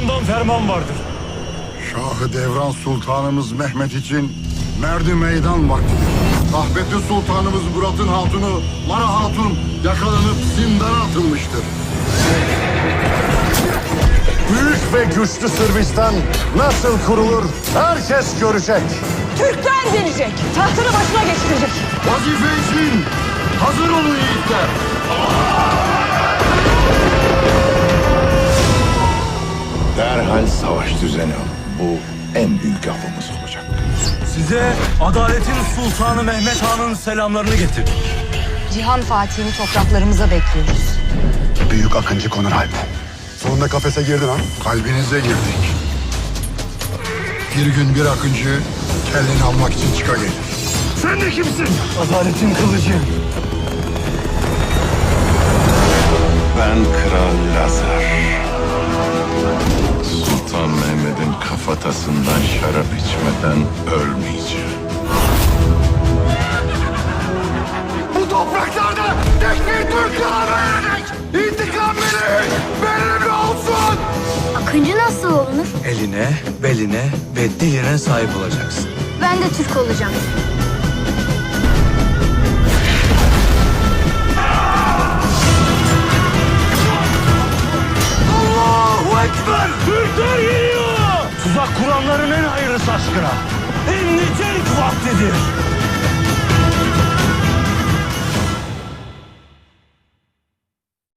Sultan'dan ferman vardır. Şahı Devran Sultanımız Mehmet için merdi meydan vaktidir. Rahmetli Sultanımız Murat'ın hatunu Lara Hatun yakalanıp zindana atılmıştır. Büyük ve güçlü Sırbistan nasıl kurulur herkes görecek. Türkler gelecek. Tahtını başına geçirecek. Vazife için hazır olun yiğitler. Derhal savaş düzeni al. Bu en büyük afımız olacak. Size adaletin sultanı Mehmet Han'ın selamlarını getirdik. Cihan Fatih'ini topraklarımıza bekliyoruz. Büyük Akıncı Konur Alp. Sonunda kafese girdin ha? Kalbinize girdik. Bir gün bir akıncı kelleni almak için çıka gelir. Sen de kimsin? Adaletin kılıcı. Ben Kral Lazar. Sultan Mehmet'in kafatasından şarap içmeden ölmeyeceğim. Bu topraklarda tek bir Türk kalamayacak. İntikam benim olsun. Akıncı nasıl olunur? Eline, beline ve diline sahip olacaksın. Ben de Türk olacağım. Allahu Ekber! Türkler geliyor! Tuzak kuranların en hayırlısı aşkına. En nicelik vaktidir.